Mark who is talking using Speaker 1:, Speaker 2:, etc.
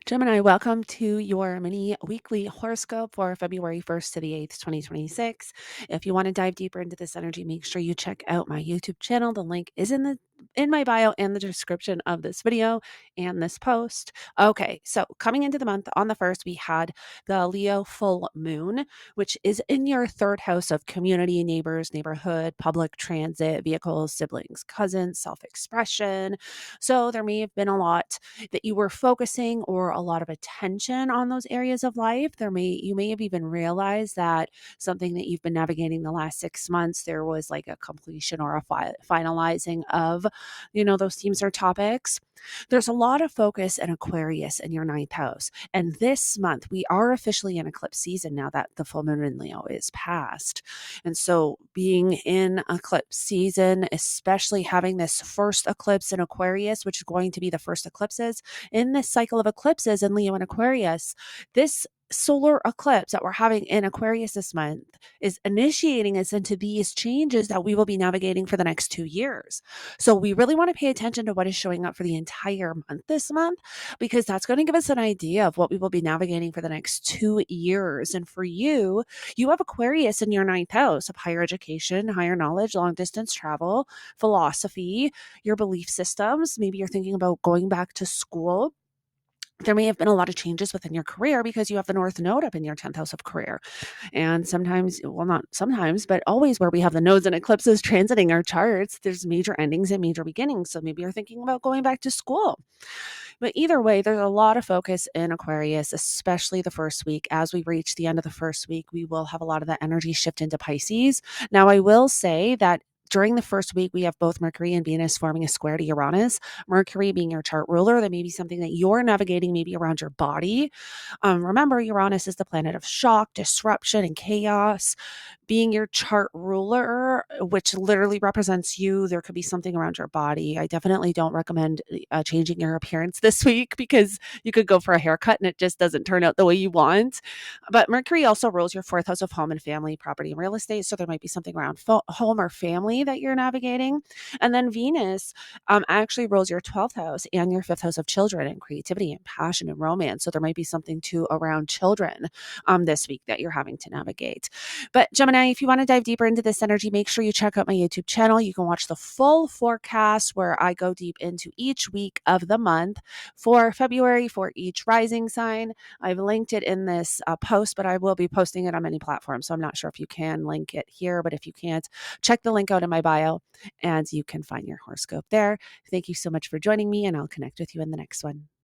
Speaker 1: Gemini, welcome to your mini weekly horoscope for February 1st to the 8th, 2026. If you want to dive deeper into this energy, make sure you check out my YouTube channel. The link is in my bio and the description of this video and this post. Okay, so coming into the month on the 1st, we had the Leo full moon, which is in your third house of community, neighbors, neighborhood, public transit, vehicles, siblings, cousins, self-expression. So there may have been a lot that you were focusing or a lot of attention on those areas of life. You may have even realized that something that you've been navigating the last 6 months, there was like a completion or a finalizing of, those themes or topics. There's a lot of focus in Aquarius in your ninth house. And this month, we are officially in eclipse season now that the full moon in Leo is past. And so, being in eclipse season, especially having this first eclipse in Aquarius, which is going to be the first eclipses in this cycle of eclipses in Leo and Aquarius, this solar eclipse that we're having in Aquarius this month is initiating us into these changes that we will be navigating for the next 2 years. So we really want to pay attention to what is showing up for the entire month this month, because that's going to give us an idea of what we will be navigating for the next 2 years. And for you, you have Aquarius in your ninth house of higher education, higher knowledge, long distance travel, philosophy, your belief systems. Maybe you're thinking about going back to school. There may have been a lot of changes within your career because you have the North Node up in your 10th house of career. And sometimes, well, not sometimes, but always where we have the nodes and eclipses transiting our charts, there's major endings and major beginnings. So maybe you're thinking about going back to school. But either way, there's a lot of focus in Aquarius, especially the first week. As we reach the end of the first week, we will have a lot of that energy shift into Pisces. Now, I will say that during the first week, we have both Mercury and Venus forming a square to Uranus. Mercury being your chart ruler, that may be something that you're navigating maybe around your body. Remember, Uranus is the planet of shock, disruption, and chaos. Being your chart ruler, which literally represents you, there could be something around your body. I definitely don't recommend changing your appearance this week because you could go for a haircut and it just doesn't turn out the way you want. But Mercury also rules your fourth house of home and family, property, and real estate. So there might be something around home or family that you're navigating. And then Venus actually rules your 12th house and your fifth house of children and creativity and passion and romance. So there might be something too around children this week that you're having to navigate. But Gemini, if you want to dive deeper into this energy, make sure you check out my YouTube channel. You can watch the full forecast where I go deep into each week of the month for February for each rising sign. I've linked it in this post, but I will be posting it on many platforms. So I'm not sure if you can link it here, but if you can't, check the link out in my bio and you can find your horoscope there. Thank you so much for joining me, and I'll connect with you in the next one.